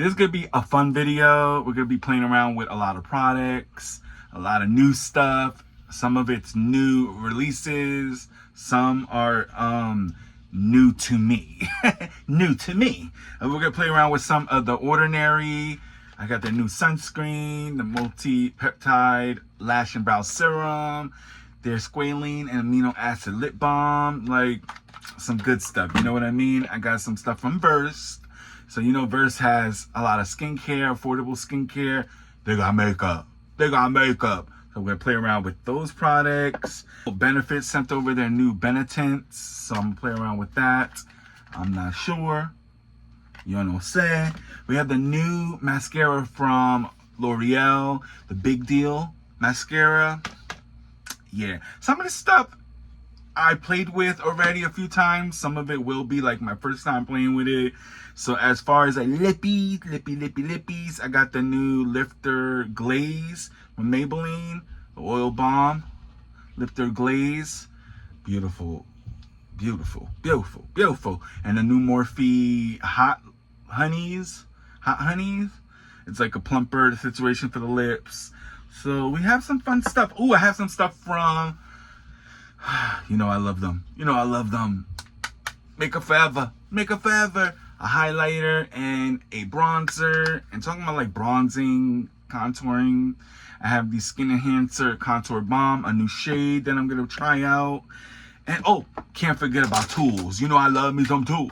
this is going to be a fun video. We're going to be playing around with a lot of products, a lot of new stuff. Some of it's new releases. Some are new to me. New to me. And we're going to play around with some of The Ordinary. I got their new sunscreen, the multi-peptide lash and brow serum, their squalene and amino acid lip balm, like some good stuff. You know what I mean? I got some stuff from Verse. So you know Verse has a lot of skincare, affordable skincare. They got makeup. They got makeup. So we're gonna play around with those products. Benefit sent over their new Benetants, so I'm gonna play around with that. I'm not sure. You know what I'm saying? We have the new mascara from L'Oreal, the Big Deal mascara. Yeah, some of this stuff I played with already a few times. Some of it will be like my first time playing with it. So as far as like lippies, I got the new Lifter Glaze from Maybelline, the oil balm, Lifter Glaze. Beautiful, beautiful, beautiful, beautiful. And the new Morphe Hot Honeys. It's like a plumper situation for the lips. So we have some fun stuff. Ooh, I have some stuff from, you know I love them. You know I love them. MakeUpForEver. MakeUpForEver. A highlighter and a bronzer. And talking about like bronzing, contouring, I have the Skin Enhancer Contour Balm, a new shade that I'm going to try out. And oh, can't forget about tools. You know I love me some tools.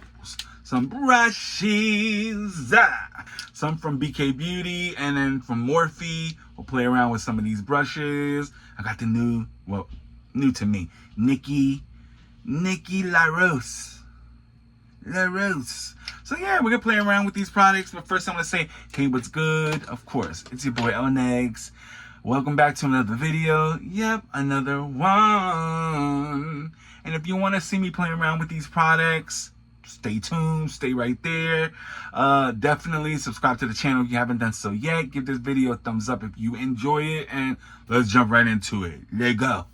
Some brushes. Some from BK Beauty and then from Morphe. We'll play around with some of these brushes. I got the new, well, new to me, Nikki LaRose. So yeah, we're gonna play around with these products, but first I'm gonna say, hey, what's good? Of course, it's your boy Lnegz. Welcome back to another video. Yep, another one. And if you want to see me playing around with these products, stay tuned, stay right there. Definitely subscribe to the channel if you haven't done so yet. Give this video a thumbs up if you enjoy it, and let's jump right into it. Let's go.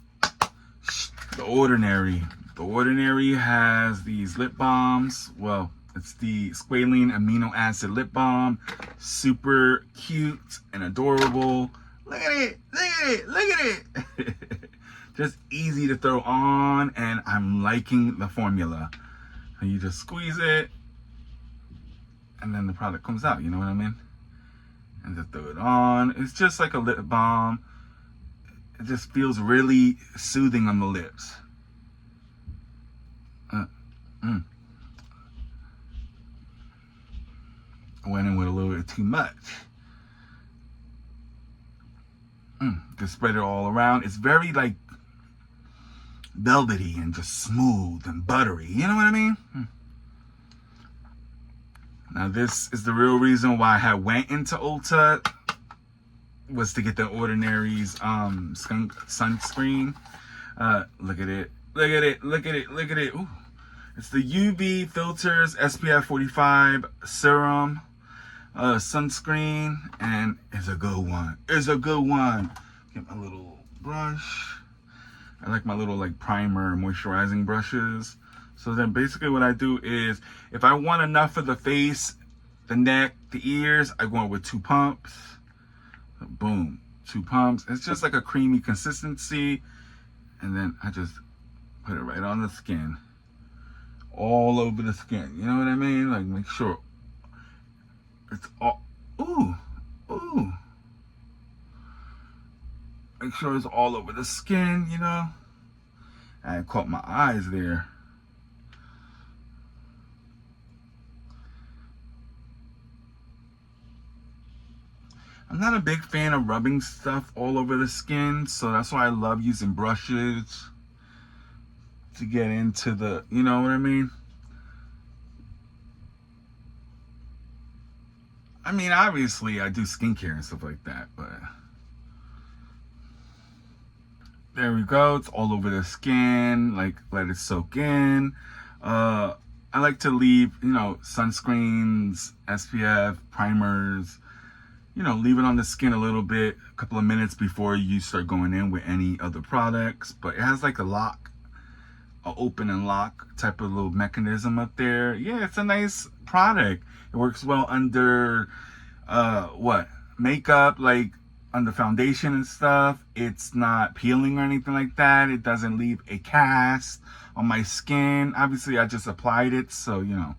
The Ordinary. The Ordinary has these lip balms. Well, it's the squalene amino acid lip balm. Super cute and adorable. Look at it. Look at it. Look at it. Just easy to throw on, and I'm liking the formula. And you just squeeze it, and then the product comes out. You know what I mean? And just throw it on. It's just like a lip balm. It just feels really soothing on the lips. I went in with a little bit too much. Just spread it all around. It's very like velvety and just smooth and buttery. You know what I mean? Now this is the real reason why I went into Ulta, was to get the Ordinary's sunscreen. Look at it. Look at it. Look at it. Look at it. Ooh. It's the UV Filters SPF 45 serum sunscreen, and it's a good one. It's a good one. Get my little brush. I like my little like primer moisturizing brushes. So then basically what I do is, if I want enough for the face, the neck, the ears, I go in with 2 pumps. Boom, 2 pumps. It's just like a creamy consistency. And then I just put it right on the skin. All over the skin. You know what I mean? Like, make sure it's all, ooh. Make sure it's all over the skin, you know? I caught my eyes there. I'm not a big fan of rubbing stuff all over the skin, so that's why I love using brushes to get into the, you know what I mean? I mean, obviously I do skincare and stuff like that, but there we go. It's all over the skin, like let it soak in. I like to leave, you know, sunscreens, SPF, primers, you know, leave it on the skin a little bit, a couple of minutes before you start going in with any other products. But it has like a lock a open and lock type of little mechanism up there. Yeah, it's a nice product. It works well under makeup, like under foundation and stuff. It's not peeling or anything like that. It doesn't leave a cast on my skin. Obviously I just applied it, so you know,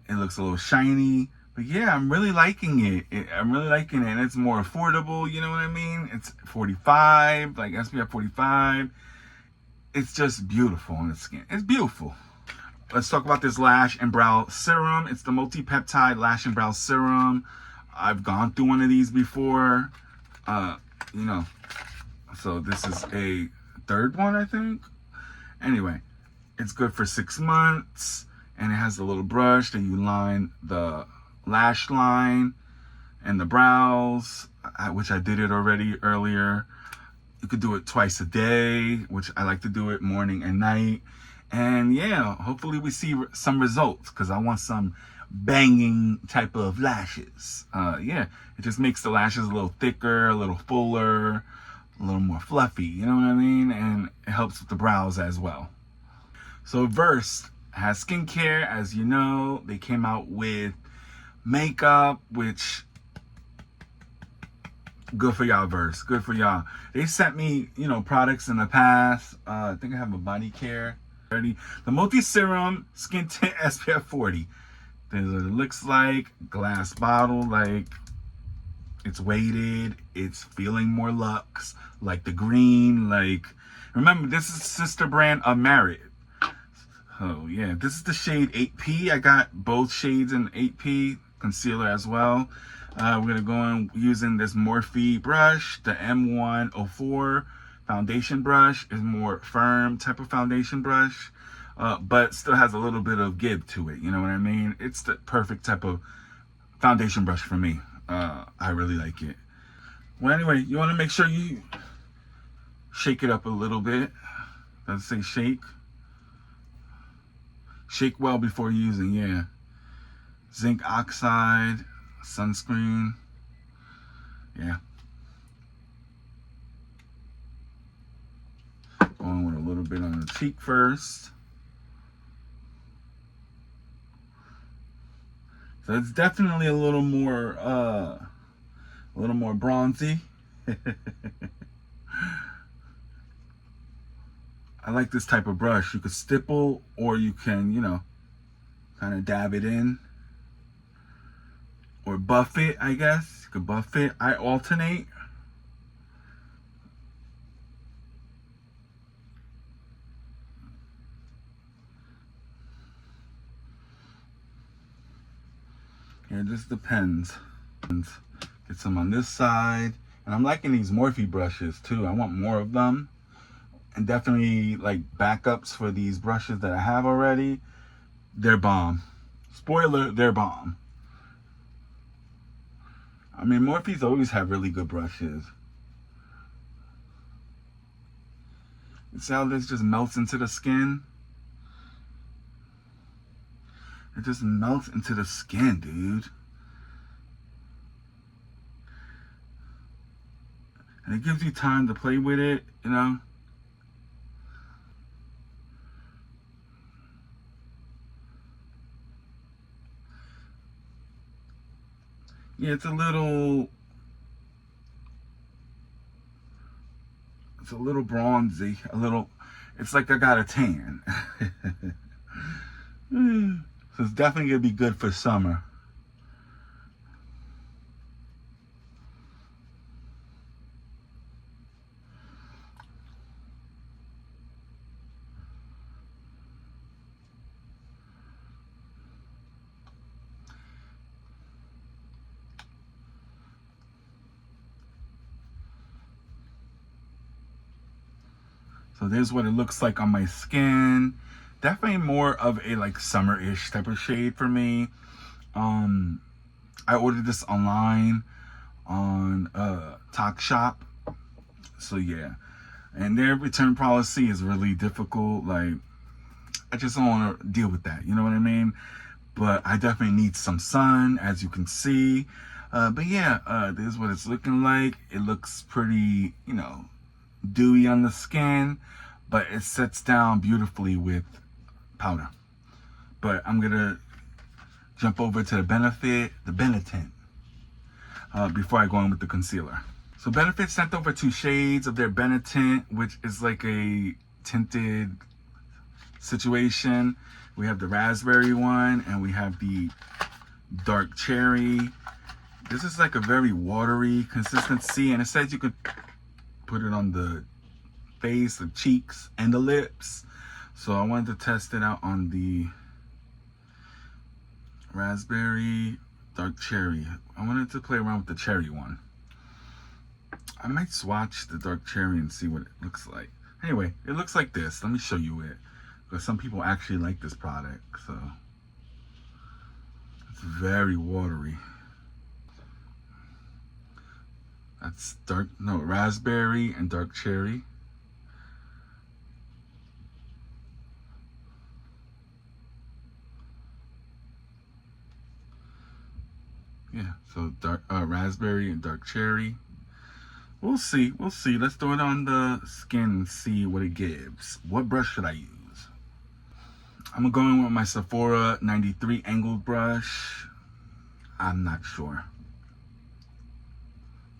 it looks a little shiny. But yeah, I'm really liking it. I'm really liking it. And it's more affordable, you know what I mean? It's 45, like SPF 45. It's just beautiful on the skin. It's beautiful. Let's talk about this lash and brow serum. It's the multi-peptide lash and brow serum. I've gone through one of these before. You know, so this is a third one, I think. Anyway, it's good for 6 months. And it has a little brush that you line the lash line and the brows, which I did it already earlier. You could do it twice a day, which I like to do it morning and night. And yeah, hopefully we see some results, because I want some banging type of lashes. Yeah, it just makes the lashes a little thicker, a little fuller, a little more fluffy, you know what I mean? And it helps with the brows as well. So Verse has skincare. As you know, they came out with makeup, which good for y'all, Verse. Good for y'all. They sent me, you know, products in the past. I think I have a body care. The multi serum skin tint SPF 40. This is what it looks like. Glass bottle, like it's weighted. It's feeling more luxe, like the green. Like, remember, this is sister brand of Merit. Oh yeah, this is the shade 8P. I got both shades in 8P concealer as well. We're gonna go in using this Morphe brush, the M104 foundation brush. Is more firm type of foundation brush, but still has a little bit of give to it. You know what I mean? It's the perfect type of foundation brush for me. I really like it. Well, anyway, you want to make sure you shake it up a little bit. Does it say shake? Shake well before using, yeah. Zinc oxide, sunscreen, yeah. Going with a little bit on the cheek first. So it's definitely a little more bronzy. I like this type of brush. You could stipple, or you can, you know, kind of dab it in. Or buff it, I guess. You could buff it. I alternate. Yeah, it just depends. Get some on this side. And I'm liking these Morphe brushes too. I want more of them. And definitely like backups for these brushes that I have already. They're bomb. Spoiler, they're bomb. I mean, Morphe's always have really good brushes. You see how this just melts into the skin? It just melts into the skin, dude. And it gives you time to play with it, you know? Yeah, it's a little bronzy, it's like I got a tan. So it's definitely gonna be good for summer. So there's what it looks like on my skin. Definitely more of a like summer-ish type of shade for me. I ordered this online on Topshop. So yeah. And their return policy is really difficult. Like, I just don't want to deal with that. You know what I mean? But I definitely need some sun, as you can see. But yeah, this is what it's looking like. It looks pretty, you know, dewy on the skin, but it sets down beautifully with powder. But I'm gonna jump over to the Benefit before I go in with the concealer. So Benefit sent over 2 shades of their Benetint, which is like a tinted situation. We have the raspberry one and we have the dark cherry. This is like a very watery consistency, and it says you could put it on the face, the cheeks, and the lips. So I wanted to test it out on the raspberry, dark cherry. I wanted to play around with the cherry one. I might swatch the dark cherry and see what it looks like. Anyway, it looks like this. Let me show you it, because some people actually like this product. So it's very watery. That's raspberry and dark cherry. Yeah, so dark raspberry and dark cherry. We'll see. Let's throw it on the skin and see what it gives. What brush should I use? I'm going with my Sephora 93 angled brush. I'm not sure.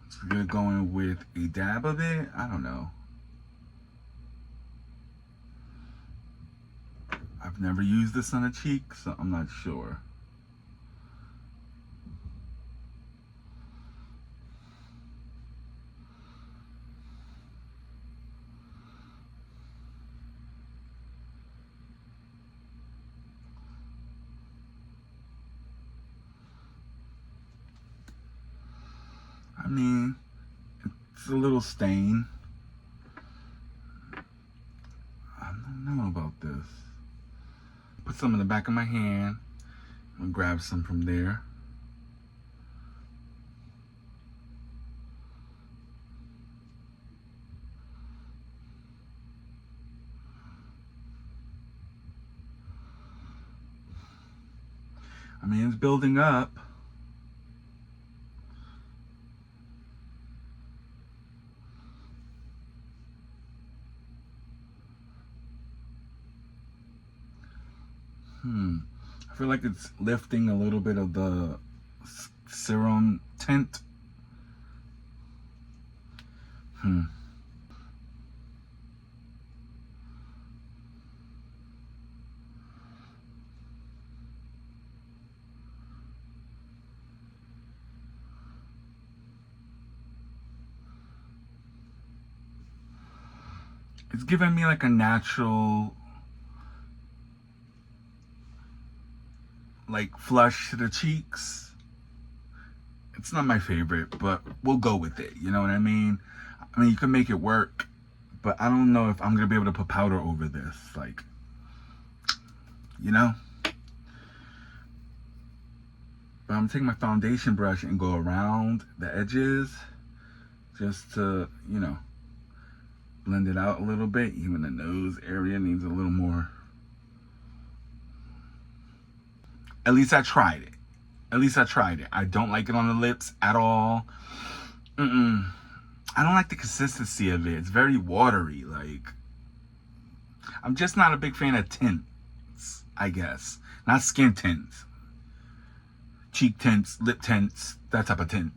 So we're going with a dab of it. I don't know. I've never used this on a cheek, so I'm not sure. I mean, it's a little stain. I don't know about this. Put some in the back of my hand. I'm gonna grab some from there. I mean, it's building up. I feel like it's lifting a little bit of the serum tint. It's giving me like a natural, like, flush to the cheeks. It's not my favorite, but we'll go with it. You know what I mean? I mean, you can make it work, but I don't know if I'm gonna be able to put powder over this. Like, you know? But I'm taking my foundation brush and go around the edges just to, you know, blend it out a little bit. Even the nose area needs a little more. At least I tried it. I don't like it on the lips at all. I don't like the consistency of it. It's very watery. Like, I'm just not a big fan of tints, I guess. Not skin tints. Cheek tints, lip tints, that type of tint.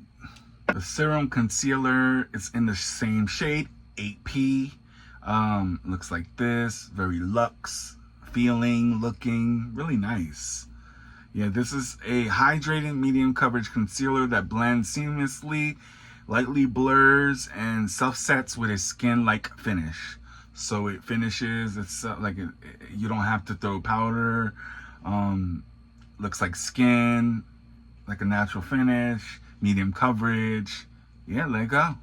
The serum concealer is in the same shade, 8P. Looks like this. Very luxe feeling, looking, really nice. Yeah, this is a hydrating medium coverage concealer that blends seamlessly, lightly blurs, and self-sets with a skin-like finish. So it finishes, it's like you don't have to throw powder. Looks like skin, like a natural finish, medium coverage. Yeah, let it go.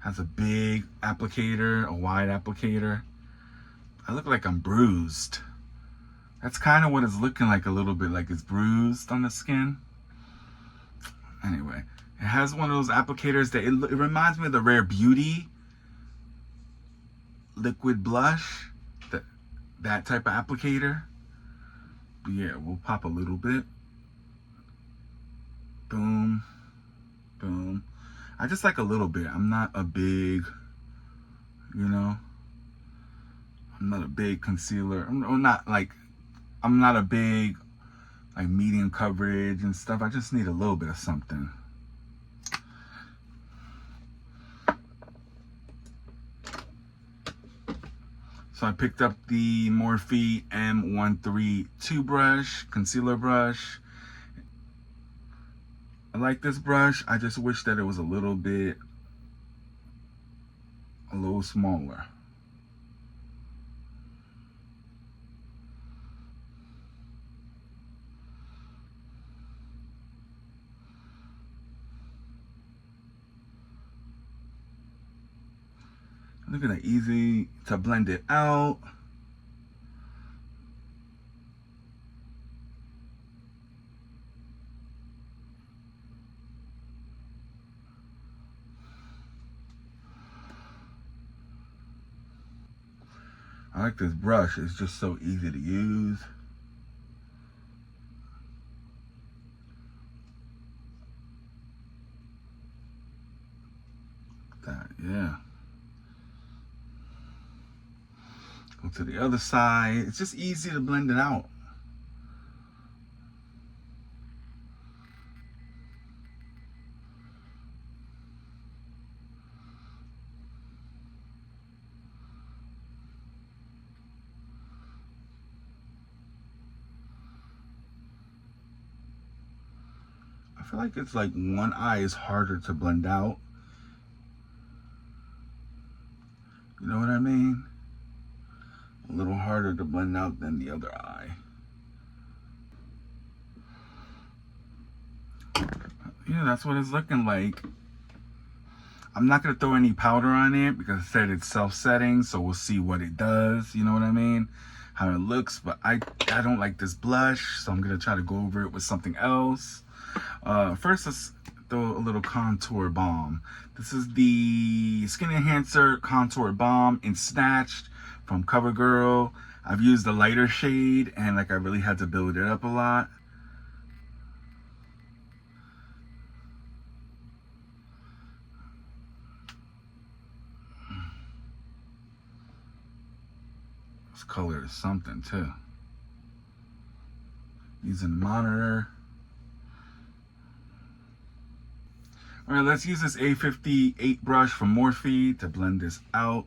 Has a big applicator, a wide applicator. I look like I'm bruised. That's kind of what it's looking like, a little bit like it's bruised on the skin. Anyway, it has one of those applicators that it reminds me of the Rare Beauty liquid blush, that type of applicator. But yeah, we'll pop a little bit. Boom, boom. I just like a little bit. I'm not a big, you know. I'm not a big concealer. I'm not a big like medium coverage and stuff. I just need a little bit of something. So I picked up the Morphe M132 brush, concealer brush. I like this brush. I just wish that it was a little smaller. Look at that, easy to blend it out. I like this brush. It's just so easy to use. That, yeah. Go to the other side. It's just easy to blend it out. I feel like it's like one eye is harder to blend out. You know what I mean? A little harder to blend out than the other eye. Yeah, that's what it's looking like. I'm not going to throw any powder on it because I said it's self-setting, so we'll see what it does, you know what I mean? How it looks, but I don't like this blush, so I'm going to try to go over it with something else. First, let's throw a little contour balm. This is the Skin Enhancer Contour Balm in Snatched from Covergirl. I've used the lighter shade, and like I really had to build it up a lot. This color is something too. Using the monitor. All right, let's use this A58 brush from Morphe to blend this out.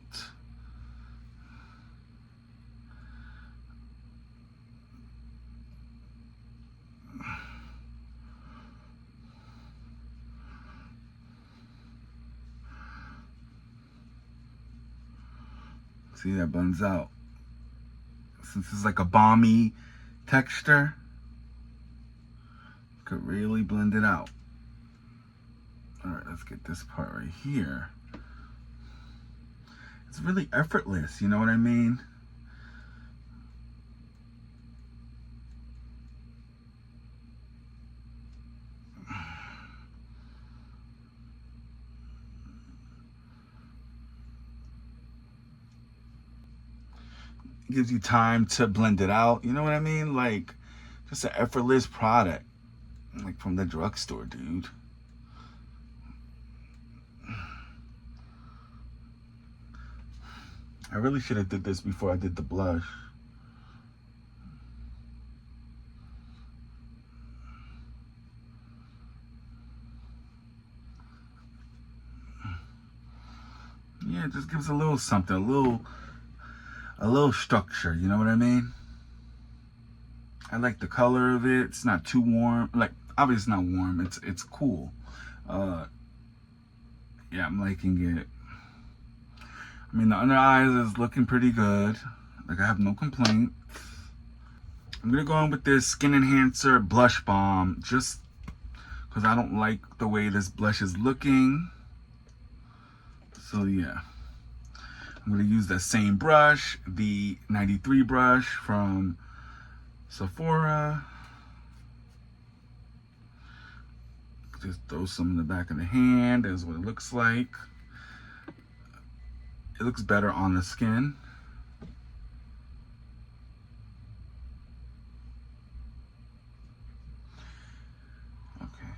See, that blends out. Since it's like a balmy texture, you could really blend it out. All right, let's get this part right here. It's really effortless, you know what I mean? It gives you time to blend it out, you know what I mean? Like, just an effortless product, like from the drugstore, dude. I really should have did this before I did the blush. Yeah, it just gives a little something, a little structure, you know what I mean? I like the color of it. It's not too warm. Like, obviously it's not warm. It's cool. Yeah, I'm liking it. I mean, the under eyes is looking pretty good. Like, I have no complaints. I'm gonna go in with this Skin Enhancer Blush Balm just because I don't like the way this blush is looking. So yeah, I'm gonna use that same brush, the 93 brush from Ofra. Just throw some in the back of the hand. That's what it looks like. It looks better on the skin. Okay.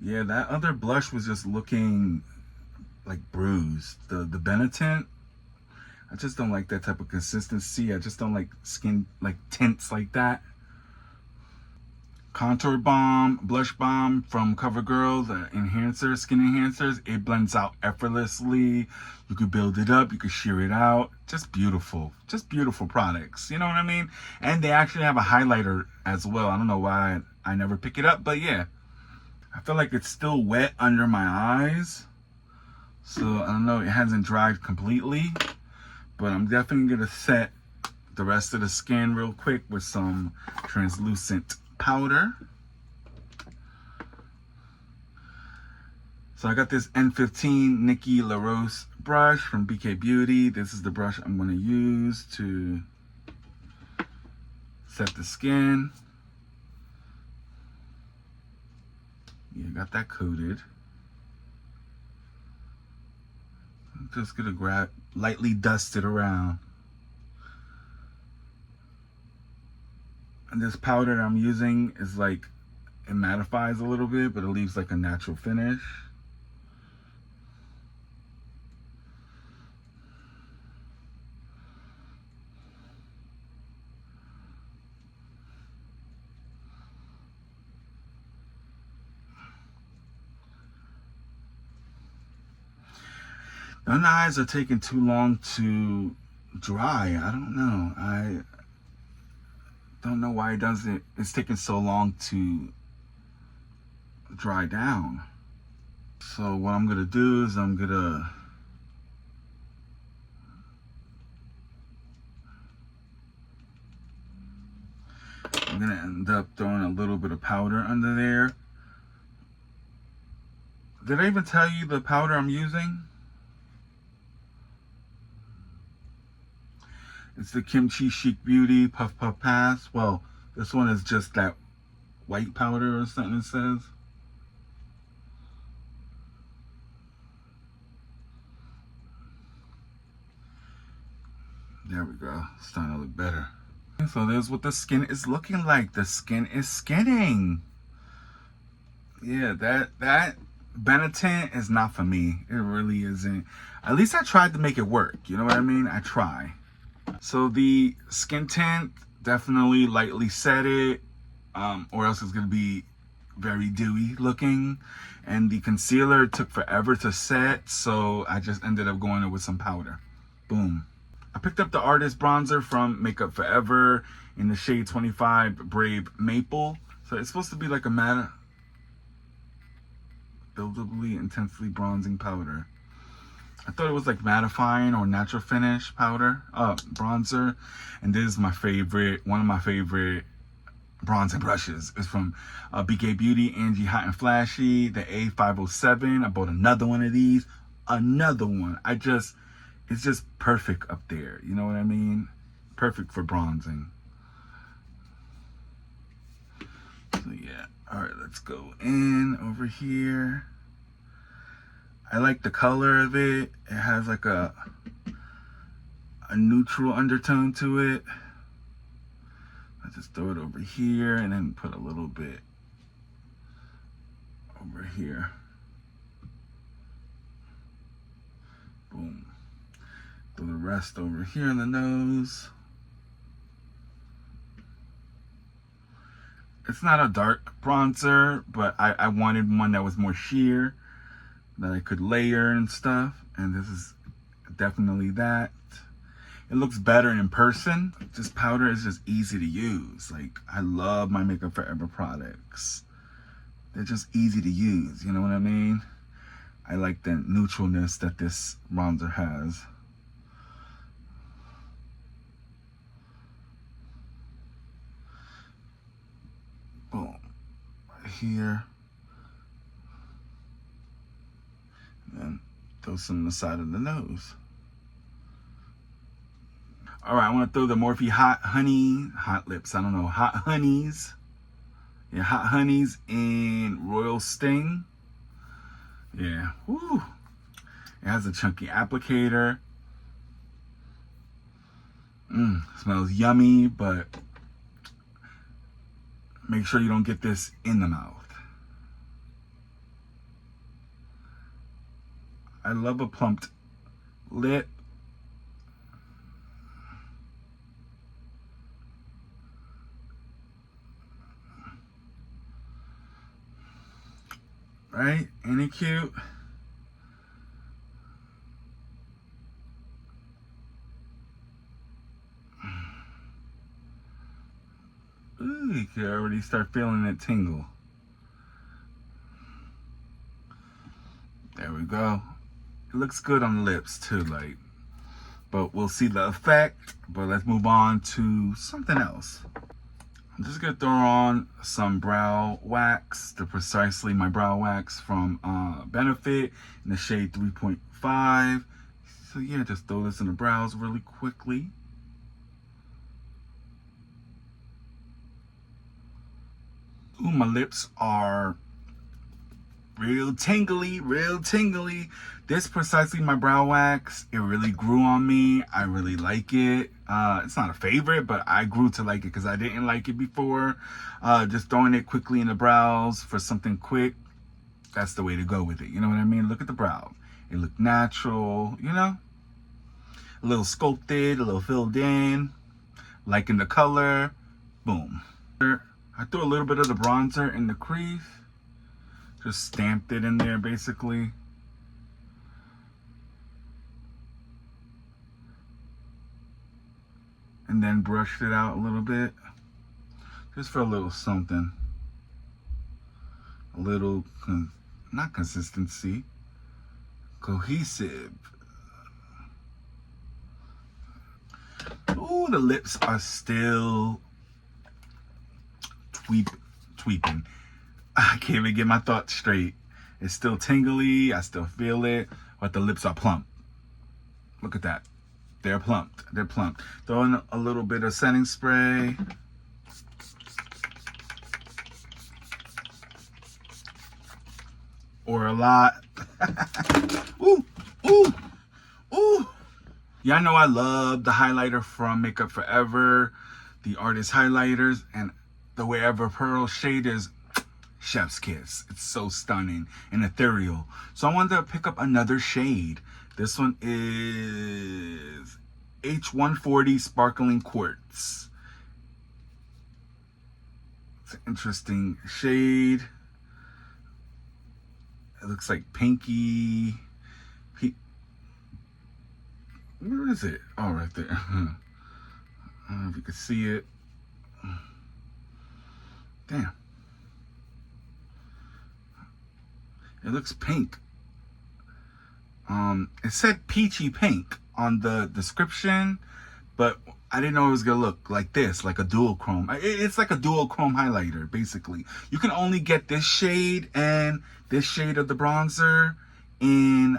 Yeah, that other blush was just looking like bruised. The Benetint, I just don't like that type of consistency. I just don't like skin like tints like that. Contour Balm, Blush Balm from Covergirl, the enhancer, skin enhancers. It blends out effortlessly. You could build it up, you could sheer it out. Just beautiful products. You know what I mean? And they actually have a highlighter as well. I don't know why I never pick it up, but yeah. I feel like it's still wet under my eyes. So I don't know, it hasn't dried completely. But I'm definitely gonna set the rest of the skin real quick with some translucent powder. So I got this N15 Nikki LaRose brush from BK Beauty. This is the brush I'm going to use to set the skin. Yeah, got that coated. I'm just going to lightly dust it around. And this powder I'm using is like, it mattifies a little bit, but it leaves like a natural finish. The under eyes are taking too long to dry. I don't know. I don't know why it's taking so long to dry down. So what I'm gonna do is I'm gonna end up throwing a little bit of powder under there. Did I even tell you the powder I'm using? It's the Kimchichic Beauty Puff Puff Pass. Well, this one is just that white powder or something it says. There we go. It's starting to look better. So there's what the skin is looking like. The skin is skinning. Yeah, that Benetint is not for me. It really isn't. At least I tried to make it work. You know what I mean? I try. So the skin tint, definitely lightly set it, or else it's gonna be very dewy looking. And the concealer took forever to set, so I just ended up going in with some powder. Boom. I picked up the Artist Bronzer from MakeUpForEver in the shade 25 Brave Maple. So it's supposed to be like a matte, buildably intensely bronzing powder. I thought it was like mattifying or natural finish powder, bronzer. And this is my favorite, one of my favorite bronzing brushes. It's from BK Beauty, Angie Hot and Flashy, the A507. I bought another one of these, another one. It's just perfect up there. You know what I mean? Perfect for bronzing. So yeah, all right, let's go in over here. I like the color of it. It has like a neutral undertone to it. I just throw it over here and then put a little bit over here. Boom. Throw the rest over here on the nose. It's not a dark bronzer, but I wanted one that was more sheer, that I could layer and stuff, and this is definitely that. It looks better in person. This powder is just easy to use. Like, I love my MakeUpForEver products. They're just easy to use, you know what I mean? I like the neutralness that this bronzer has. Boom. Right here. And then throw some on the side of the nose. All right, I want to throw the Morphe Hot Lips. I don't know, Hot Honeys. Yeah, Hot Honeys in Royal Sting. Yeah, woo. It has a chunky applicator. Smells yummy, but make sure you don't get this in the mouth. I love a plumped lip. right? Ain't it cute? Ooh, you can already start feeling it tingle. There we go. It looks good on the lips too, like, but we'll see the effect. But let's move on to something else. I'm just gonna throw on some brow wax, the Precisely My Brow Wax from Benefit in the shade 3.5. So yeah, just throw this in the brows really quickly. Ooh, my lips are real tingly, real tingly. This Precisely My Brow Wax, it really grew on me. I really like it. It's not a favorite, but I grew to like it because I didn't like it before. Just throwing it quickly in the brows for something quick, that's the way to go with it. You know what I mean? Look at the brow. It looked natural, you know? A little sculpted, a little filled in. Liking the color. Boom. I threw a little bit of the bronzer in the crease. Just stamped it in there basically. And then brushed it out a little bit. Just for a little something. A little, not consistency, cohesive. Ooh, the lips are still tweeping. I can't even get my thoughts straight. It's still tingly, I still feel it, but the lips are plump. Look at that. They're plumped. They're plumped. Throw in a little bit of setting spray. Or a lot. Ooh, ooh, ooh. Y'all know I love the highlighter from MakeUpForEver, the Artist Highlighters, and the Wherever Pearl shade is chef's kiss. It's so stunning and ethereal. So I wanted to pick up another shade. This one is H140 Sparkling Quartz. It's an interesting shade. It looks like pinky. Where is it? Oh, right there. I don't know if you can see it. Damn. It looks pink. It said peachy pink on the description, but I didn't know it was gonna look like this, like a dual chrome. It's like a dual chrome highlighter, basically. You can only get this shade and this shade of the bronzer in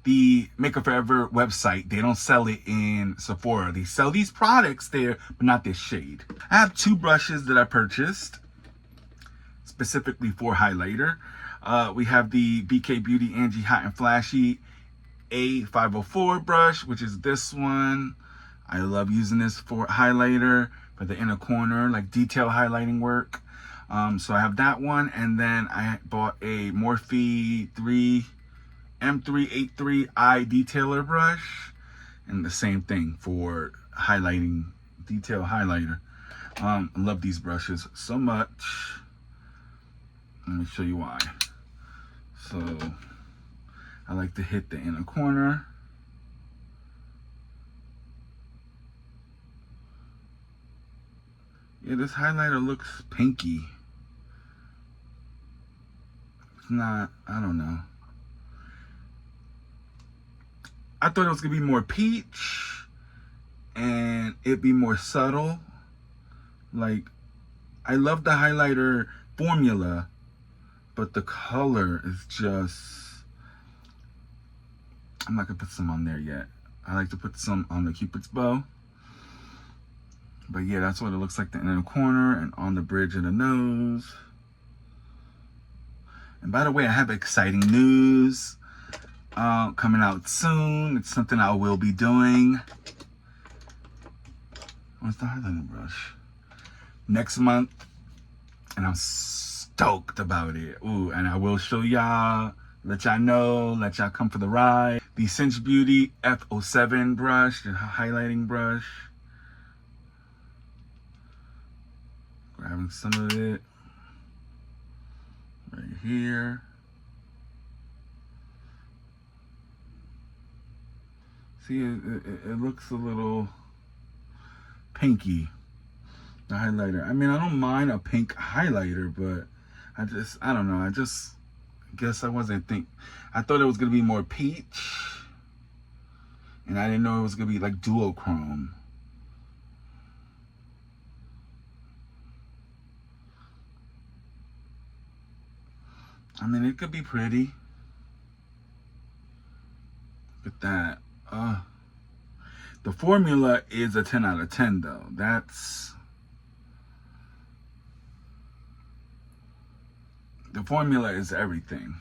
the MakeUpForEver website. They don't sell it in Sephora. They sell these products there, but not this shade. I have two brushes that I purchased specifically for highlighter. We have the BK Beauty Angie Hot and Flashy A504 brush, which is this one. I love using this for highlighter, for the inner corner, like detail highlighting work. So I have that one, and then I bought a Morphe M383i detailer brush, and the same thing for highlighting, detail highlighter. I love these brushes so much. Let me show you why. So I like to hit the inner corner. Yeah, this highlighter looks pinky. It's not, I don't know. I thought it was gonna be more peach and it'd be more subtle. Like, I love the highlighter formula, but the color is just, I'm not gonna put some on there yet. I like to put some on the Cupid's bow. But yeah, that's what it looks like, the inner corner and on the bridge of the nose. And by the way, I have exciting news coming out soon. It's something I will be doing. What's the highlighter brush? Next month. And I'm stoked about it. Ooh, and I will show y'all, let y'all know, let y'all come for the ride. The Lnegz Beauty F07 brush, the highlighting brush. Grabbing some of it right here. See, it looks a little pinky, the highlighter. I mean, I don't mind a pink highlighter, but I don't know. I guess I thought it was going to be more peach. And I didn't know it was going to be like duochrome. I mean, it could be pretty. Look at that. The formula is a 10 out of 10 though. The formula is everything.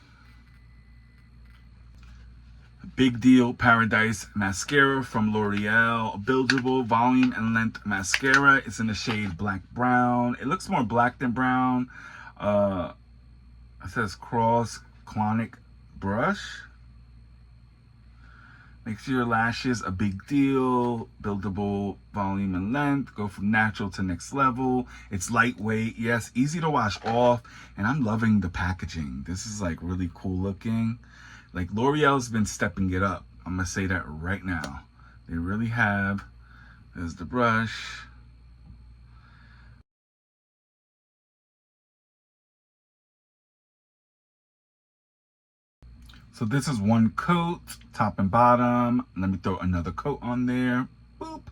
Big Deal Paradise Mascara from L'Oreal. Buildable volume and length mascara. It's in the shade Black Brown. It looks more black than brown. It says Cross Clonic Brush. Makes your lashes a big deal. Buildable volume and length. Go from natural to next level. It's lightweight. Yes, easy to wash off. And I'm loving the packaging. This is like really cool looking. Like L'Oreal's been stepping it up. I'm going to say that right now. They really have. There's the brush. So this is one coat, top and bottom. Let me throw another coat on there. Boop.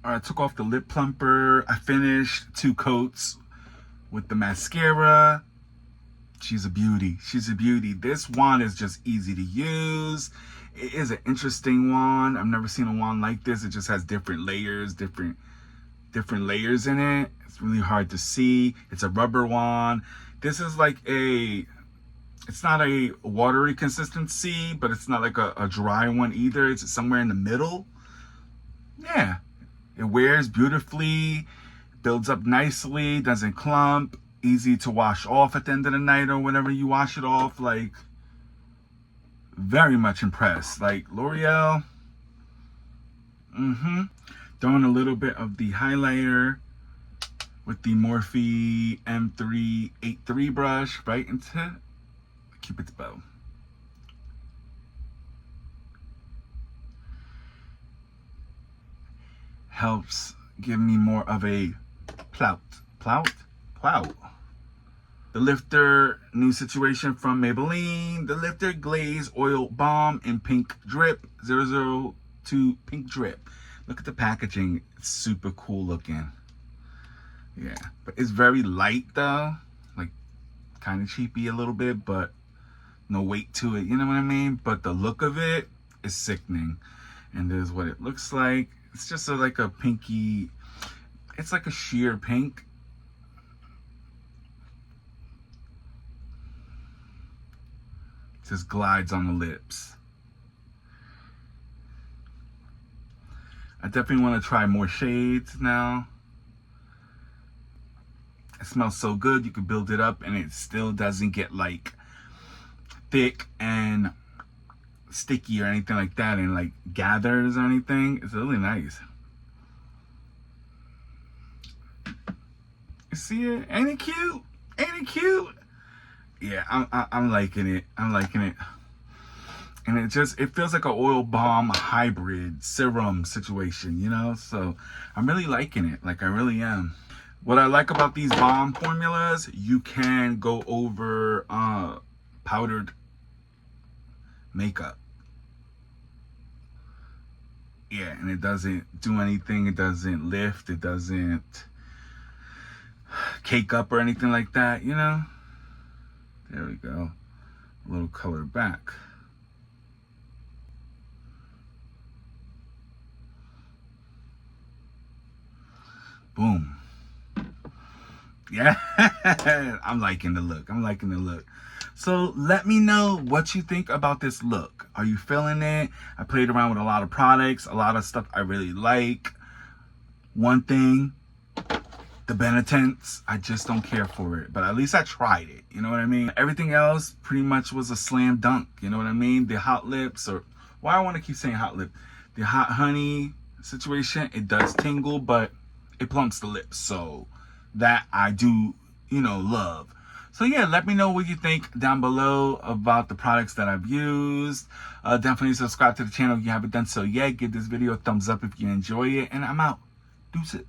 All right, I took off the lip plumper. I finished 2 coats with the mascara. She's a beauty. She's a beauty. This wand is just easy to use. It is an interesting wand. I've never seen a wand like this. It just has different layers, different layers in it. It's really hard to see. It's a rubber wand. This is like it's not a watery consistency, but it's not like a dry one either. It's somewhere in the middle. Yeah. It wears beautifully, builds up nicely, doesn't clump, easy to wash off at the end of the night or whenever you wash it off. Like, very much impressed. Like, L'Oreal, throwing a little bit of the highlighter with the Morphe M383 brush right into Cupid's bow. Helps give me more of a plout. The Lifter new situation from Maybelline. The Lifter Glaze Oil Balm in Pink Drip 002 Pink Drip. Look at the packaging. It's super cool looking. Yeah, but it's very light though. Like kind of cheapy a little bit, but no weight to it. You know what I mean? But the look of it is sickening. And this is what it looks like. It's just like a pinky, it's like a sheer pink. It just glides on the lips. I definitely want to try more shades now. It smells so good. You can build it up and it still doesn't get like thick and sticky or anything like that and like gathers or anything. It's really nice. You see it? Ain't it cute? Ain't it cute? Yeah, I'm liking it. I'm liking it. And it feels like an oil balm hybrid serum situation, you know? So I'm really liking it. Like I really am. What I like about these balm formulas, you can go over powdered makeup. Yeah, and it doesn't do anything. It doesn't lift. It doesn't cake up or anything like that, you know? There we go. A little color back. Boom. Yeah, I'm liking the look. I'm liking the look. So let me know what you think about this look. Are you feeling it? I played around with a lot of products, a lot of stuff I really like. One thing, the Benetint's, I just don't care for it. But at least I tried it. You know what I mean? Everything else pretty much was a slam dunk. You know what I mean? The Hot Lips, or why I want to keep saying Hot Lip. The Hot Honey, situation. It does tingle, but it plumps the lips, so that I do, you know, love. So yeah, let me know what you think down below about the products that I've used. Definitely subscribe to the channel if you haven't done so yet. Give this video a thumbs up if you enjoy it, and I'm out. Deuces.